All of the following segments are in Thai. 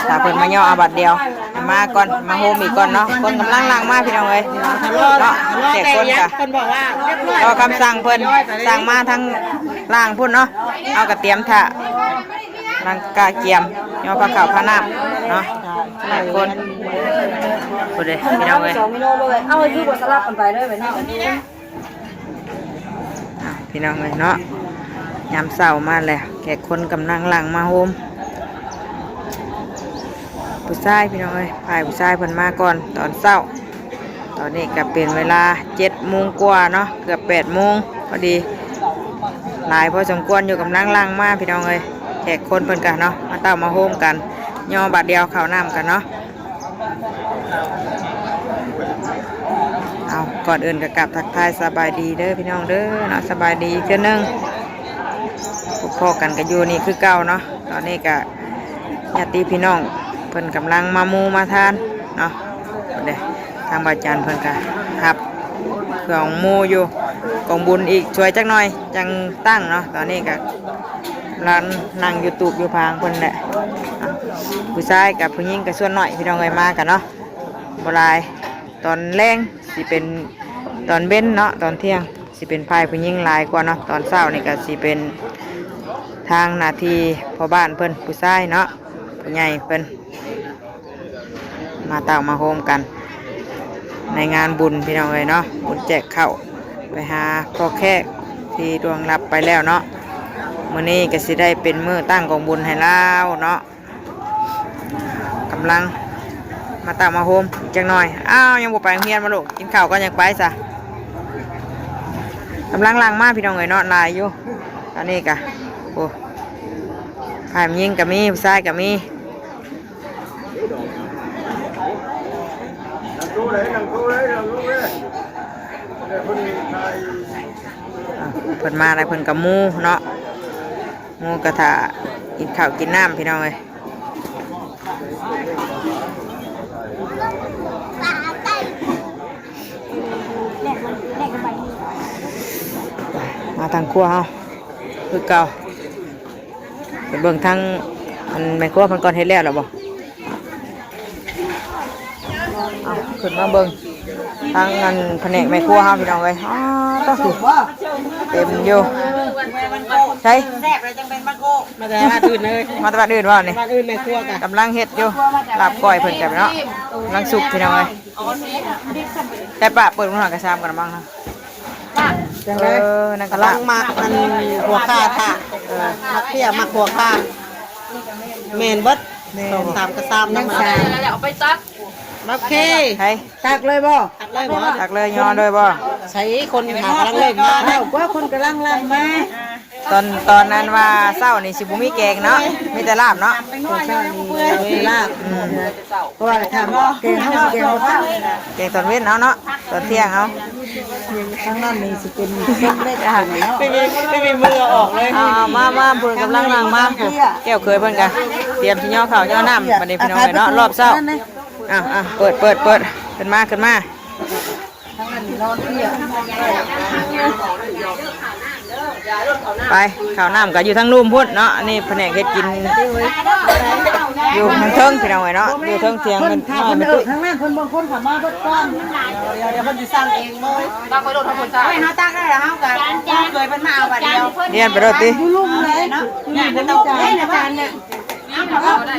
ถ้าเพิ่นมาย่อเอาบัตรเดียวมาก่อนมาโฮมอีกก่อนเนาะคนกำลังล่างมาพี่น้องเอ้ยเนาะแขกคนกะรอคำสั่งเพิ่นสั่งมาทั้งล่างพุ่นเนาะเอากระเตรียมถ่าลังกาเกียมย่อปลาขาวปลาน้ำเนาะหลายคนพูดเลยพี่น้องเอ้ยเอาไว้คือบทสลับกันไปเลยแบบนี้พี่น้องเลยเนาะยามเศร้ามาแล้วแขกคนกำลังหลังมาโฮมผู้ชายพี่น้องเอ้ยฝ่ายผู้ชายเพิ่นมาก่อนตอนเศร้าตอนนี้ก็เป็นเวลา7 โมงกว่าเนาะเกือบ8 โมงพอดีหลายพอสมควรอยู่กำลังหลังมาพี่น้องเอ้ยแขกคนเพิ่นกันเนาะมาเต้ามาโฮมกันย่อบัดเดียวข้าวน้ำกันเนาะเอาก่อนอื่นก็กลับทักทายสบายดีเด้อพี่น้องเด้อเนาะสบายดีอีกเทื่อนึงพอกันกับอยู่นี่คือเก่าเนาะตอนนี้ก็ญาติพี่น้องเพิ่นกำลังมามูมาทานเนาะเด้ทางบาจันเพิ่นก็ครับเครื่องมูอยู่กองบุญอีกช่วยจักหน่อยจังตั้งเนาะตอนนี้ก็ร้านนั่งยูทูบอยู่พางเพิ่นแหละผู้ชายกับผู้หญิงก็ส่วนหน่อยพี่น้องเอ้ยมากันเนาะบ่หลายตอนแรงสิเป็นตอนเบ้นเนาะตอนเที่ยงสิเป็นพายผู้หญิงหลายกว่าเนาะตอนเช้านี่ก็สิเป็นทางนาทีพ่อบ้านเพิ่นผู้ชายเนาะผู้ใหญ่เพิ่นมาเต่ามาโฮมกันในงานบุญพี่น้องเอ้ยเนาะบุญแจกข้าวไปหาพ่อแขกที่ดวงรับไปแล้วเนาะมื้อนี้ก็สิได้เป็นมื้อตั้งกองบุญให้เราเนาะกำลังมาตามมาโฮมจังหน่อยอ้าวยังบ่ไปโรงเรียนมาลูกกินข้าวก็ยังไปซะกำลังล้างมาพี่น้องเอ้ยเนาะลายอยู่ตอนนี้กะโอ้ฝ่ายยิงก็มีผู้ชายก็มีเพิ่นมาอะไรเพิ่นกับมูเนาะมูกระถากินข้าวกินน้ำพี่น้องเอ้ยมาทางครัวเฮาคือเก่าไปเบิ่งทางมันแม่ครัวเพิ่นก่อนเฮ็ดแล้วหรอบ่เอาขึ้นมาเบิ่งทางนั้นแผนกแม่ครัวเฮาพี่น้องเอ้ยอ้าวต้องสิเต็มอยู่ใช่แซ่บเลยจังเป็นมะโกมาแต่บ้านอื่นเลยมาแต่บ้านอื่นว่านี่บ้านอื่นแม่ครัวกันกำลังเฮ็ดอยู่ลาบก้อยเพิ่นกันเนาะกำลังสุกพี่น้องเอ้ยแต่ป้าเปิดมื้อหน่อยก็ซ้ำกันบ้างนะนั่นกำลังมักมันหัวข้าท่ามักเที่ยวมักหัวข้าเมนเบิด3 กระซามน้ำมันแล้วเอาไปตักมักเคตักเลยบ่ตักเลยบ่ตักเลยยอเลยบ่ใช้คนหากำลังเล่นมาแล้วว่าคนกำลังล่างมาตอนนั้นว่าเศร้านี่สิบุมีแกงเนาะมีแต่ลาบเนาะมีลาบเพราะว่าทำแกงเขาแกงเขาแกงตอนเว้นเอาเนาะตอนเที่ยงเอาข้างนั้นนี่สิเป็นส้มเล็ดอาหารเนาะไม่มีมือออกเลยมาเพิ่นกำลังล่างมาแก้วเคยเพิ่นกันเตรียมที่ย่อข้าวย่อน้ำบัดนี้พี่น้องเนาะรอบเช้าเปิดขึ้นมาไปข้าวน้ำก็อยู่ทั้งรูมพุ่นเนาะนี่แผนกเฮ็ดกินอยู่ทั้งเทิงพี่น้องเนาะอยู่เทิงเตียงมันน้อยมันทั้งนั้นคนบางคนเขามาบดก้อนเดี๋ยวคนจะสร้างเองเลยตั้งไปโดนทำคนสร้างไม่เขาตั้งได้หรอเขากับเคยเป็นมาเอาบัดเดียวเรียนไปโดนติลุ่มเลยเนาะเนี่ยจะต้องเล่นอาจารย์เนี่ยเอาเขาได้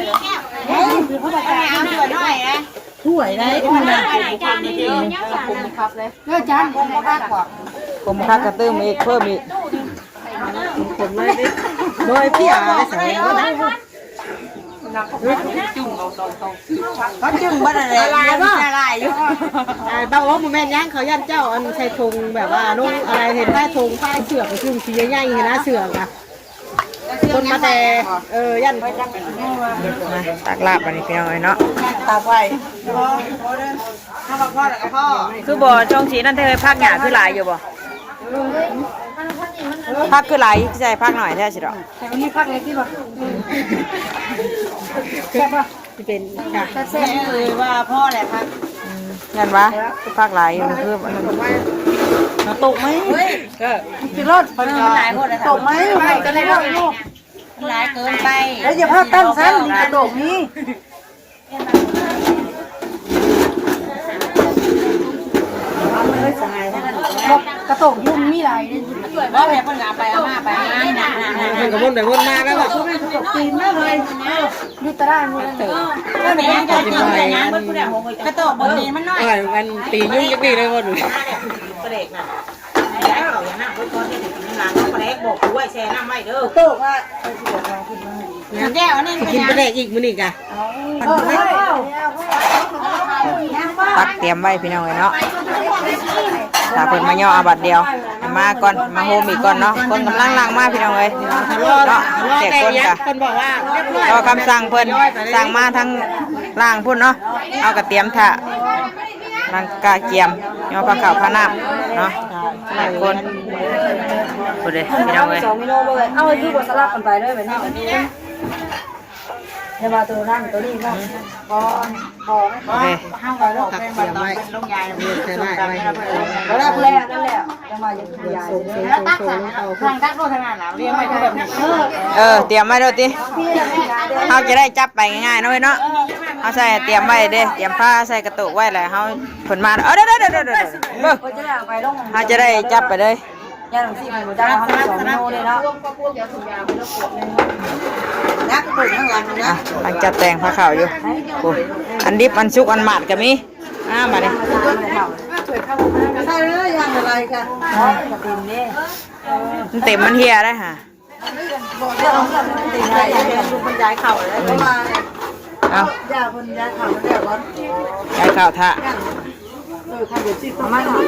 เฮ้ยเขาบอกเอาถ้วยหน่อยนะถ้วยได้ถ้วยได้จานนี้เยอะผมครับเลยเยอะจานผมมากกว่าผมพักกระตื้มอีกเพิ่มอีกผมเลยดิโดยพี่อาได้ใส่ก็ได้จุ่มเขาจุ่มบ้านอะไรอะไรอยู่เต้าโมเมนต์ย่างเขายันเจ้าอันใช้ธงแบบว่านุ่งอะไรเห็นได้ธงผ้าเสือกจุ่มสีใหญ่ๆเห็นนะเสือกอะคนมาแต่ยันตักลาบอันนี้พี่น้องเนาะตักไว้ข้าวพ่อแล้วก็พ่อคือบ่ช่องสีนั่นเธอพักหยาคือหลายอยู่บ่พักคือหลายใช่พักหน่อยแท้สิดอกแต่วันนี้พักเล็กที่บ่แซ่บป่ะที่เป็นค่ะแซ่บเลยว่าพ่อแหละพักยันวะคือพักหลายคือตกไหมก็กินรถมันหลายหมดเลยตกไหมก็เลยลูกหลายเกินไปแล้วอย่าพลาดตั้งสั้นกระโดดนี้ กระโตกยุ่งมีไรว่าแบบคนเอาไปเอามาไปมันก็วนไปวนมาแล้วล่ะ ตีนมาเลยดูตารางเลยเต๋อก็แม่จะตีนแต่งานมันผู้ใดกระโตกบนนี้มันน้อยมันตียุ่งยักดีเลยวนอยู่ ประเด็กน่ะแล้วเขาอย่างนั้นเพิ่นก็ได้กินหลังประเด็กบอกด้วยแช่น้ำไว้เด้อ โตกว่า แก้วนี่ กินประเด็กอีกมื้อนี้กะ ตักเตรียมไว้พี่น้องเนาะถ้าเพิ่นมาย่อเอาบัดเดียวมาก่อนมาโฮมอีกก่อนเนาะคนกำลังล้างมาพี่น้องเอ้ยเนาะแจกคนกะ คนบอกว่าร อคำสั่งเพิ่นสั่งมาทั้งล่างพุ่นเนาะเอากระเตรียมถ่าลังกาเกียมย่อผ้าขาวผ้าน้ำเนาะหลายคนพูดเลยพี่น้องเอ้ย 2 กิโลเลยเอาคือบทสลับกันไปเลยแบบนี้เดี๋ยวมาตัวนั่นตัวนี้ก็พอ โอเค ห้าวไปแล้วเป็นวันตอนลงยาย ใช่ได้ไว้ แล้วนั่นแหละจะมายังใหญ่เลย แล้วตักสั่งทางตักโลทางนั้นแล้วเรียกไม่ถูกแบบนี้ เตรียมไว้ด้วยติเขาจะได้จับไปง่ายๆเนาะเว้ยเนาะเขาใส่เตรียมไว้เด้เตรียมผ้าใส่กระตุกไว้เลยเขาผลมาเดี๋ยวเบิ่ง ก็จะได้เอาไปลง เขาจะได้จับไปเลย ย่างสี่หมูจ้าเขาไม่2 กิโลเลยเนาะนักตุ่นข้างหลัง อ่ะมันจัดแต่งผ้าขาวอยู่โอ้ยอันดิบอันซุกอันหมาดก็มีมาดิ ใช่เลยย่างอะไรกันกระตินนี่ มันเต็มมันเฮียได้ค่ะ เรื่องของตินอะไรอย่างดูบรรยายเข่าอะไรก็มา เอา ย่าบรรยายเข่าแล้วก่อน ไอ้ข่าวท่า ทำเดี๋ยวจิตประมาณนี้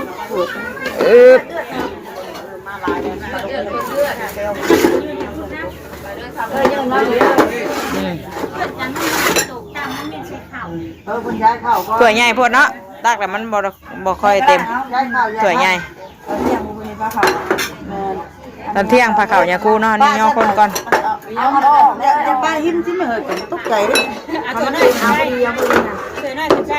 ยังน้อยอยู่บรรยายเข่าก็ ถ้วยใหญ่พดเนาะตักแต่มันบ่ค่อยเต็มถ้วยใหญ่ เที่ยงบุญพระเขา ตอนเที่ยงผ้าขาวเนี่ยครูเนาะนี่ย่อคนก่อน เอาเดี๋ยวป้าหินที่ไม่เหยเป็นตุ๊กไก่ดิมันได้เอาไปเอาไปนะ เคยน้อยสนใจ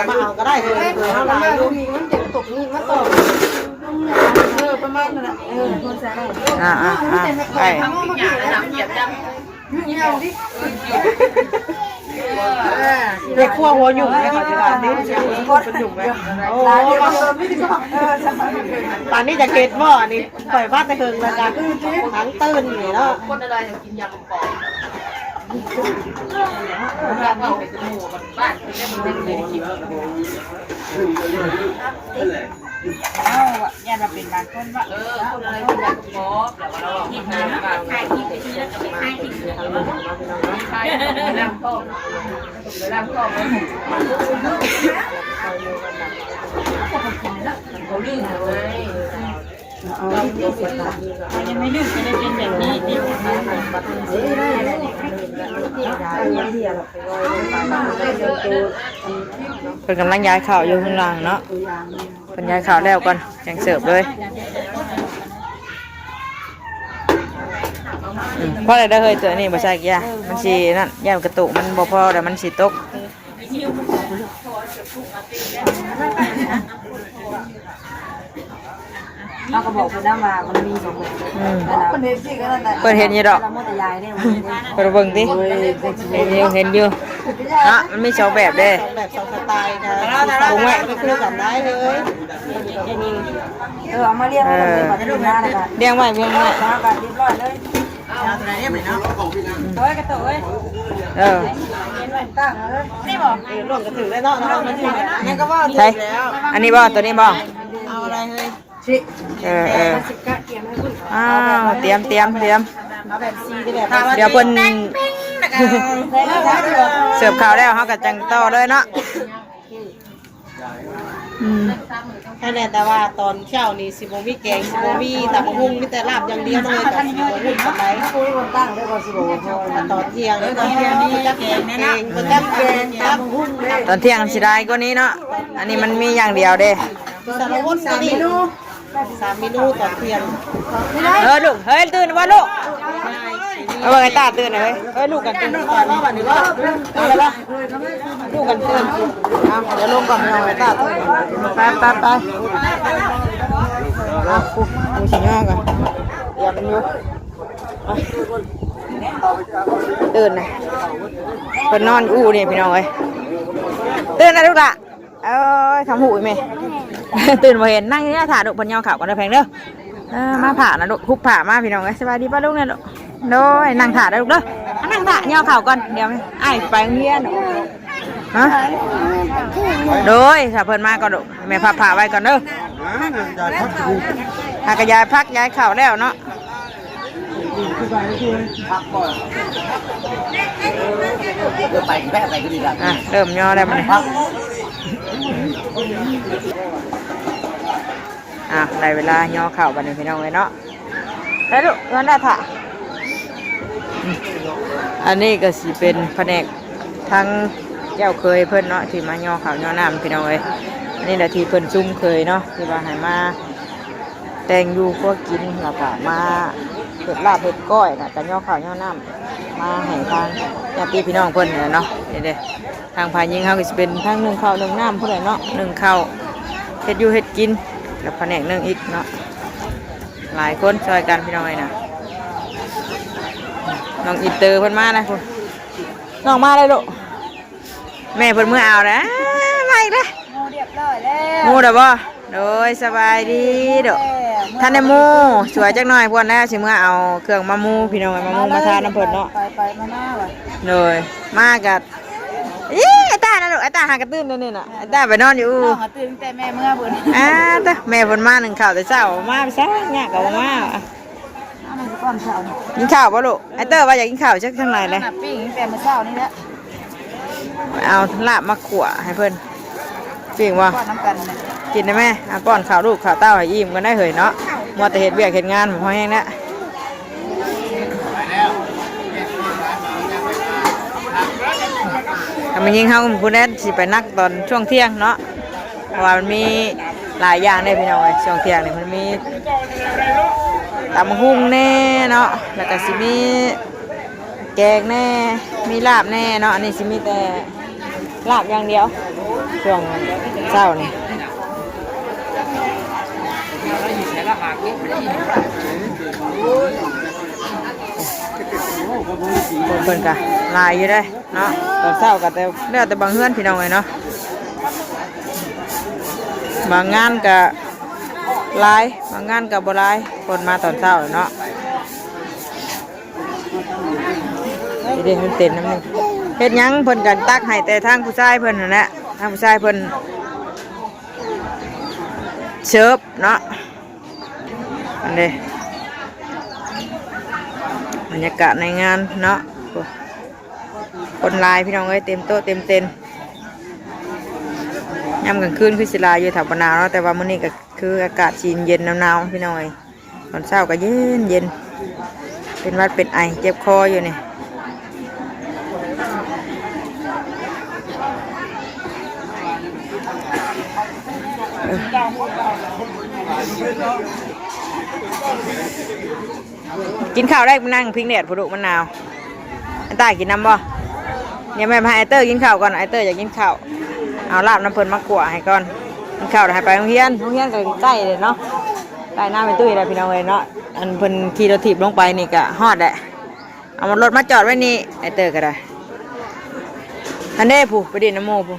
มาเอาก็ได้เลย เอาละมาดูมีมันเจ็บตกนี่มันตกประมาณนั้นแหละคนแซ่ไก่ นี่เอาดิ เด็กขั้วหัวหยุ่งเลยค่ะที่ร้านนี้เป็นหยุ่งไหมโอ้ตอนนี้จะเก็ตบ่อนี่ปล่อยพาดตะเคิงแล้วกันทั้งตื่นนี่เนาะ คนอะไรจะกินยำกรอบบ้านเป็นเรื่องเลยกินเอาย่าเราเป็นบางคนว่าคนอะไรกินยำกรอบแล้วเรากินน้ำแบบใครกินไปทีแล้วจะไม่ใครกินเลยใครน้ำต้มน้ำต้มเขาลื่นเลยยังไม่ลื่นจะได้เป็นแบบนี้ดิ เป็นกำลังย้ายข่าวอยู่ข้างล่างเนาะเป็นย้ายข่าวแล้วก่อนยังเสิร์ฟเลยเพราะอะไรได้เคยเจอนี่บ่ใช่กี่ยมันสีนั่นย่ากระตุกมันบ่พอแต่มันสีตกเราก็บอกคุณน้ำมามันมี2คนมันเห็นสิก็นั่นแหละ เปิดเห็นอยู่ดอก เราหมดแต่ยายเนี่ย เปิดเบิ่งดิเห็นอยู่มันมี2แบบเด้ แบบสองสไตล์นะผมว่าก็คือกันได้เลย เอามาเรียกกันเลยปัจจุบันนะคะ เลี้ยงไว้ แล้วกันเรียบร้อยเลย เอาตัวไหนเนี่ยเหมือนเนาะ เฮ้ยกระโตย ตั้งเลย นี่บอก ร่วมกันถือได้เนาะร่วมกันถือได้ นี่ก็ว่า ใช่อันนี้บ่ตัวนี้บ่ เอาอะไรเลย อ้าวเตรียมเอาแบบซีได้แบบ เดี๋ยวเพิ่นเสิร์ฟข้าวแล้วเขาก็จังต่อเลยเนาะ แค่นั้นแต่ว่าตอนเช้านี่สิบโมงมีแกงสิบโมงมีแต่มะฮุ่งมีแต่ลาบอย่างเดียวเลยแต่สิบโมงหุ่นสบาย คุยคนตั้งได้ก่อนสิบอกว่า ตอนเที่ยงตอนเที่ยงนี่แกงแน่นอนมันจะแกงครับ หุ้นเลย ตอนเที่ยงสิได้กว่านี้เนาะอันนี้มันมีอย่างเดียวเด้ สารวัตร3 เมนู3 เมนูตอนเที่ยง ลูกเฮ้ยตื่นว่าลูกเอาไว้ตาตื่นหน่อยเฮ้ยลูกกันตื่น ก่อนว่าวันนี้ว่าอะไรบ้างลูกกันเตือนเดี๋ยวลงก่อนเอาไว้ตาตื่นไปกูสิย่อก่อนเตรียมอยู่ ตื่นนะเพิ่นนอนอู้นี่พี่น้องเอ้ยตื่นนะลูกละเอ้ยทำหูไหม ตื่นมาเห็นนั่งนี่ถ่าลูกเพิ่นย่อข่าวก่อนเด้อแพงเด้อมาผ่านะลูกคุบผ่ามาพี่น้องเอ้ยสบายดีป่ะลูกเนี่ยลูกโดยนั่งถ่าได้ลูกเด้อนั่งถ่าย่อข่าวก่อนเดี๋ยวไอ้ไปโรงเรียนฮะโดยถ้าเพิ่นมาก่อนลูกแม่ผ่าไว้ก่อนเด้อหากยายพักยายข่าวแล้วเนาะเริ่มย่อแล้วมันได้เวลาย่อเข่าบันนี้พี่น้องเลยเนาะแล้วลูกย้อนได้ถ่ะอันนี้ก็สิเป็นแผนกทั้งเจ้าเคยเพิ่นเนาะที่มาย่อเข่าย่อน้ำพี่น้องเลยอันนี้แหละที่เพิ่นซุ่มเคยเนาะที่ว่าให้มาแต่งอยู่พวกกินแล้วก็มาเผ็ดลาบเผ็ดก้อยนะแต่ย่อข่าวย่อน้ำมาให้ทางญาติพี่น้องเพิ่นเนาะเด็ดทางพายยิงเขาก็จะเป็นทั้งนึ่งข้าวนึ่งน้ำผู้ใดเนาะนึ่งข้าวเฮ็ดอยู่เฮ็ดกินแล้วแผนกนึ่งอีกเนาะหลายคนช่วยกันพี่น้องเลยนะน้องอินเตอร์เพิ่นมานะคุณน้องมาเลยลูกแม่เพิ่นเมื่อเอานะมาอีกแล้วงูเรียบร้อยแล้วงูเด้อบ่โดยสบายดีเด้อท่านได้มูสวยจักหน่อยพวกแล้วสิเมื่อเอาเครื่องมามูพี่น้องมามูมาทานน้ำเพิ่นเนาะไปมาหน้าว่ะเลยมากัดไอ้ตาน่ะลูกไอ้ตาหากระตื้นนี่น่ะไอ้ตาไปนอนอยู่น้องตื่นแต่แม่เมื่อเพิ่นตาแม่เพิ่นมาหนึ่งข้าวแต่เช้ามาไปซะเนี่ยก็บ่มากินข้าวบ่ลูกไอ้เตอร์ว่าอยากกินข้าวจักจังไหนเลยปิ้งแต่มื้อเช้านี่แหละเอาลาบมาขั่วให้เพิ่นปิ้งว่ากินได้ไหมป้อนข้าวลูกข้าวเต้าให้อิ่มกันได้เหยเนาะมัวแต่เห็ดเวียกเห็ดงานผมพอแห้งแล้วทำมันยิงเขาคุณแดนสิไปนักตอนช่วงเที่ยงเนาะเพราะว่ามันมีหลายอย่างเลยพี่น้องช่วงเที่ยงเนี่ยมันมีตำหุ่งแน่เนาะแล้วก็สิมีแกงแน่มีลาบแน่เนาะอันนี้สิมีแต่ลาบอย่างเดียวช่วงเช้านี่เพิ่นกะลายอยู่ได้เนาะตอนเช้าก็แต่เลือแต่บางเฮือนพี่น้องเลยเนาะบางงานก็ลายบางงานก็บ่ลายคนมาตอนเช้าเนาะเดี๋ยวมันเต้นน้ำนึงเฮ็ดยังเพิ่นกันตักให้แต่ทางผู้ชายเพิ่นนั่นแหละทางผู้ชายเพิ่นเชิบเนาะอันนี้บรรยากาศในงานเนาะคนลายพี่น้องเอ้ยเต็มโต๊ะเต็มเต็นย่ำกลางคืนคือสิลายอยู่แถวปนาวเนาะแต่ว่ามื้อนี้ก็คืออากาศจีนเย็นหนาวๆพี่น้องเอ้ยตอนเช้าก็เย็นเย็นเป็นวัดเป็นไอเจ็บคออยู่นี่กินข้าวได้มานั่งพิงแดดผุมะนาวไอ้ตากินน้ำบ่เนี่ยแม่พาไอเตอร์กินข้าวก่อนไอเตอร์อยากกินข้าวเอาลาบน้ำเพิ่นมากวให้ก่อนกินข้าวให้ไปโรงเรียนก็ใกล้เลยเนาะใกล้หน้าไปตุ้ยเลยพี่น้องเลยเนาะอันเพิ่นขี่รถถีบลงไปนี่ก็ฮอดแหละเอารถมาจอดไว้นี่ไอเตอร์ก็ได้อันนี้ผู้ไปดินน้ำโมผู้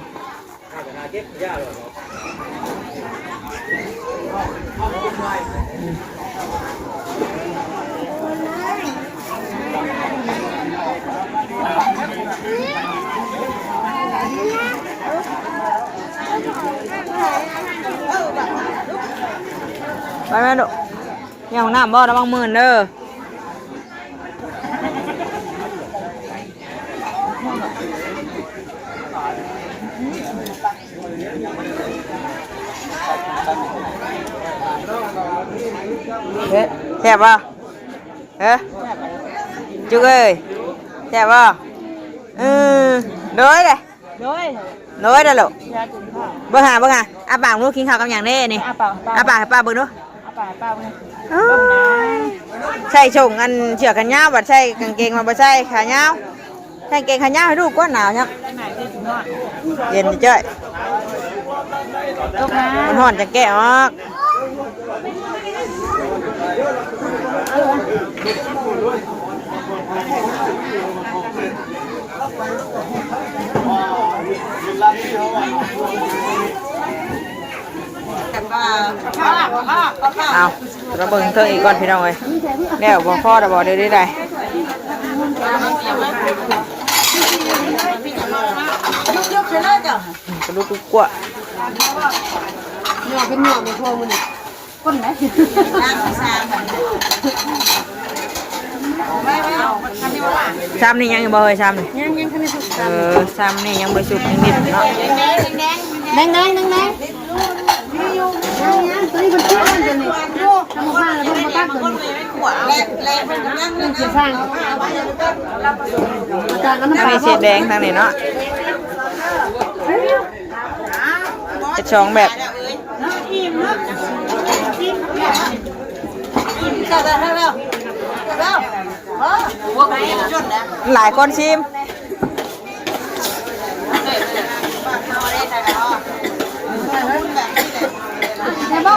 ไปแม่ดุเนี่ยของน้ำบ่ระวังมือเด้อแซ่บป่ะจุกเอ้ยแซ่บป่ะโดยเลยโดยเลยลูกเบิ่งหาอาปากลูกกินข้าวกับอย่างนี้นี่อาปากให้ป้าเบิ่งดูใส่ชงอันเชือกกันยาวบัดใส่กางเกงมาบัดใส่ขายาวใส่กางเกงขายาวให้ลูกก็หนาวเนี่ยเย็นจ้อยมันห่อนจะแกะออก เอาเราเบิ่งเธออีกก่อนพี่น้องเลยแล้วบ่พ่อจะบอกได้ได้ยกเลยจ้ะ กระดูกกุ๊กกัว หน่อเป็นหน่อเป็นพวงมันก้นไหนน้ำซาซ้ำนี่ยังบ่เฮ้ยซ้ำนี่ ยังคันนี้สุด ซ้ำนี่ยังบ่สุกนิดๆเนาะ แดงตัวนี้มันชื่อมันจะนี่ทำมาแล้วมันมาตั้งตัวนี้มันจะสร้างจางกันน้ำปลา มีเศษแดงทางนี้เนาะจะช่องแบบหลายคนชิมใช่ป่ะ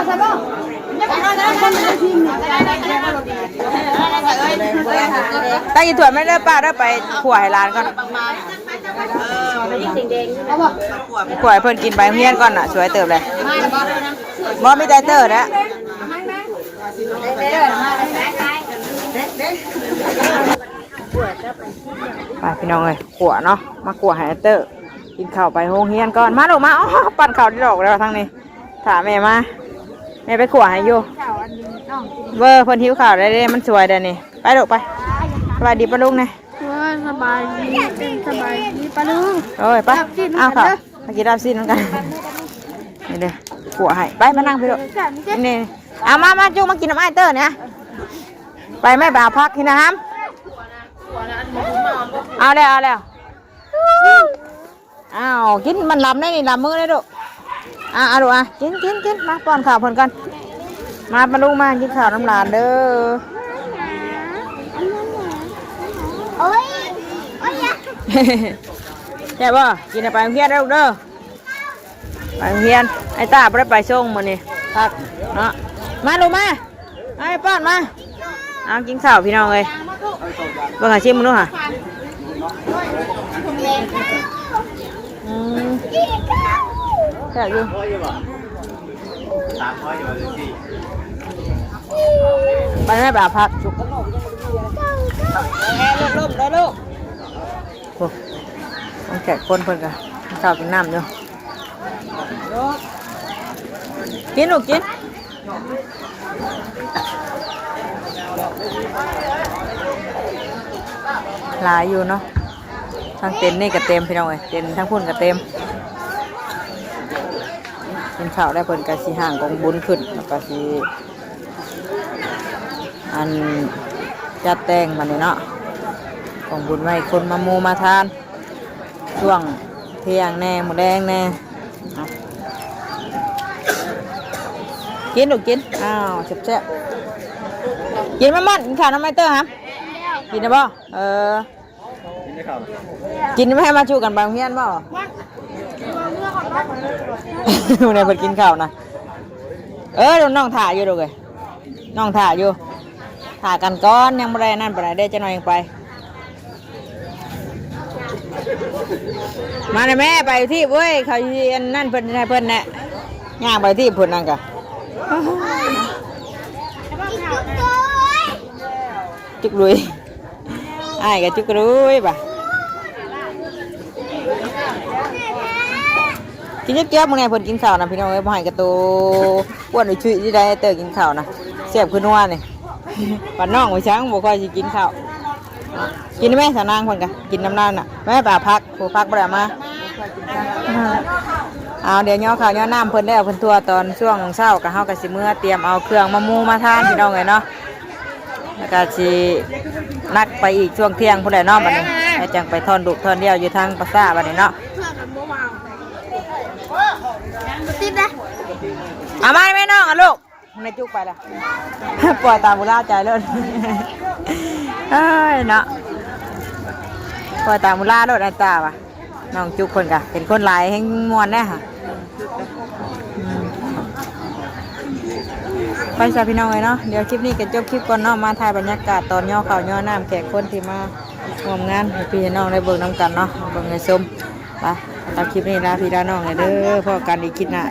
ตั้งอีถั่วไม่ได้ป้าได้ไปขั่วให้ร้านก่อนขั่วให้เพิ่นกินใบเฮียนก่อนน่ะสวยเติบเลยบ่มีแต่เตอร์นะไปพี่น้องเลยขั่วเนาะมาขั่วให้เตอร์กินข้าวไปโรงเรียนก่อนมาลูกมาอ๋อปั่นข้าวที่ดอกแล้วทางนี้ถามแม่มาแม่ไปขั่วให้อยู่เวอร์เพิ่นหิวข้าวได้เด้มันสวยเด้อนี่ไปลูกไปสบายดีปะลุงเนี่ยสบายดีปะลุงโอ้ยไปเอาข้าวมากินลาบซีนเหมือนกันนี่เด้อขั่วให้ไปมานั่งไปลูกนี่เอามาจุ๊มากินน้ำไอเตอร์เนี่ยไปไม่บ่าวพักที่น้ำเอาแล้วเอากินมันลำได้นี่ลำมือได้ดูเอาดูกินมาป้อนข้าวเพิ่นกันมาปะลุงมากินข้าวน้ำหลานเด้อโอ้ยใช่ป่ะกินไปโรงเรียนแล้วเด้อไปโรงเรียนไอ้ตาไม่ได้ไปส่งมื้อนี้พักเนาะมาลูกมาไอ้ป้อนมาเอากินข้าวพี่น้องเลยเบิ่งหาชิมมึงดูค่ะแซ่บอยู่ไปแม่บ่าพักจุกแม่ลูกเลยลูกโอ้ต้องแกะคนเพิ่นกันข้าวกินน้ำอยู่กินลูกกินหลายอยู่เนาะทั้งเต็นนี่ก็เต็มพี่น้องเอ้ยเต็นทั้งพุ่นก็เต็มกินข้าวได้เพิ่นก็สิห่างกองบุญขึ้นแล้วก็สิอันจัดแต่งมาเนี่ยเนาะกองบุญไว้คนมามูมาทานช่วงเที่ยงแน่หมูแดงแน่กินลูกกินอ้าวแซ่บๆกินมันกินข้าวน้ำไมเตอร์ฮะกินได้บ่กินไม่ให้มาชูกันบางเพี้ยนบ่เนี่ยเพิ่นกินข้าวนะน้องถ่ายอยู่ดูเลยน้องถ่ายอยู่ถ่ายกันก้อนยังไม่ได้นั่นไปไหนได้จะนอนยังไปมาเลยแม่ไปที่เว้ยเขาเรียนนั่นเพิ่นให้เพิ่นเนี่ยย่างไปที่เพิ่นนั่นกะจุกลุยไอ้กับจุกลุยป่ะกินเยอะๆมึงเนี่ยเพิ่นกินข้าวนะพี่น้องเอ้ยบ่ให้กระตูอ้วนหรือชุยที่ได้เตอกินข้าวนะเสียบขึ้นว่านี่ปันน้องไปช้างบ่ค่อยสิกินข้าวกินแม่สาวนางเพิ่นกะกินน้ำนานน่ะแม่ป่าพักผู้พักบ่ได้มาเอาเดี๋ยวย่อข้าวย่อน้ำเพิ่นได้เอาเพิ่นทัวตอนช่วงเช้ากับเฮาก็สิมื้อเตรียมเอาเครื่องมามูมาทานพี่น้องเอ้ยเนาะแล้วก็สินัดไปอีกช่วงเที่ยงพุ่นแหละเนาะบัดนี้แล้วจังไปทอนดุทอนเดียวอยู่ทางปราสาทบัดนี้เนาะติดนะเอามาแม่น้องอ่ะลูกในจุกไปละปล่อยตามบุราใจเลยเอ้ยเนาะปล่อยตามบุราโลดไอ้ตาป่ะน้องจุกคนกะเป็นคนหลายแห่งมวนแน่ค่ะ ไปซะพี่น้องเลยเนาะเดี๋ยวคลิปนี้ก็จบคลิปก่อนเนาะมาถ่ายบรรยากาศตอนย่อข่าวย่อน้ำแขกคนที่มาร่วมงานให้พี่น้องได้เบิ่งน้ำกันเนาะเบิ่งในส้มไปตามคลิปนี้ลาพี่ลาน้องเลยเด้อพ่อกันอีกคิดหน้า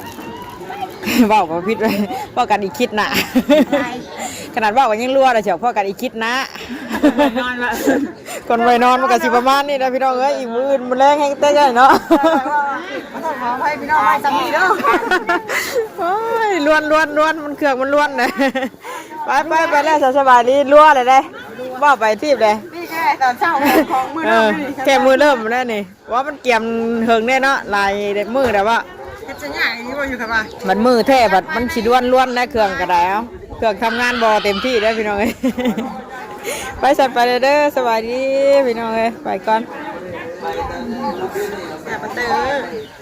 เว้าบ่ผิดเลยพ่อกันอีกคิดหน้า ขนาดเว้ากันยังรั่วเลยเชียวพ่อกันอีกคิดนะคนไปนอนมันก็สิประมาณนี้นะพี่น้องเอ้ยอีกมื้ออื่นมันแรงแห้งเต้ใหญ่เนาะ ขอให้พี่น้องไว้สามีเด้อ โอ้ยล้วนมันเครื่องมันล้วนเลยไปแล้วสบายดีล้วนเลยได้ว่าไปทีบเลย นี่แค่ตอนเช้าของมือ เอ เริ่ อ มนี่ แค่มือเริ่มแล้วนี่ว่ามันเกี่ยมเฮิงแน่เนาะลายเด็ดมือแต่ว่า เฮ็ดจะยากอีกบ่อยู่ครับว่า มันมือแท้บัดมันสิล้วนนะเครื่องกระไดเอาเครื่องทำงานบ่เต็มที่ได้อพี่น้องเอ้ย ไปใส่ไปเลยเด้อสบายดีพี่น้องเอ้ยไปก่อน อย่ามาเตอ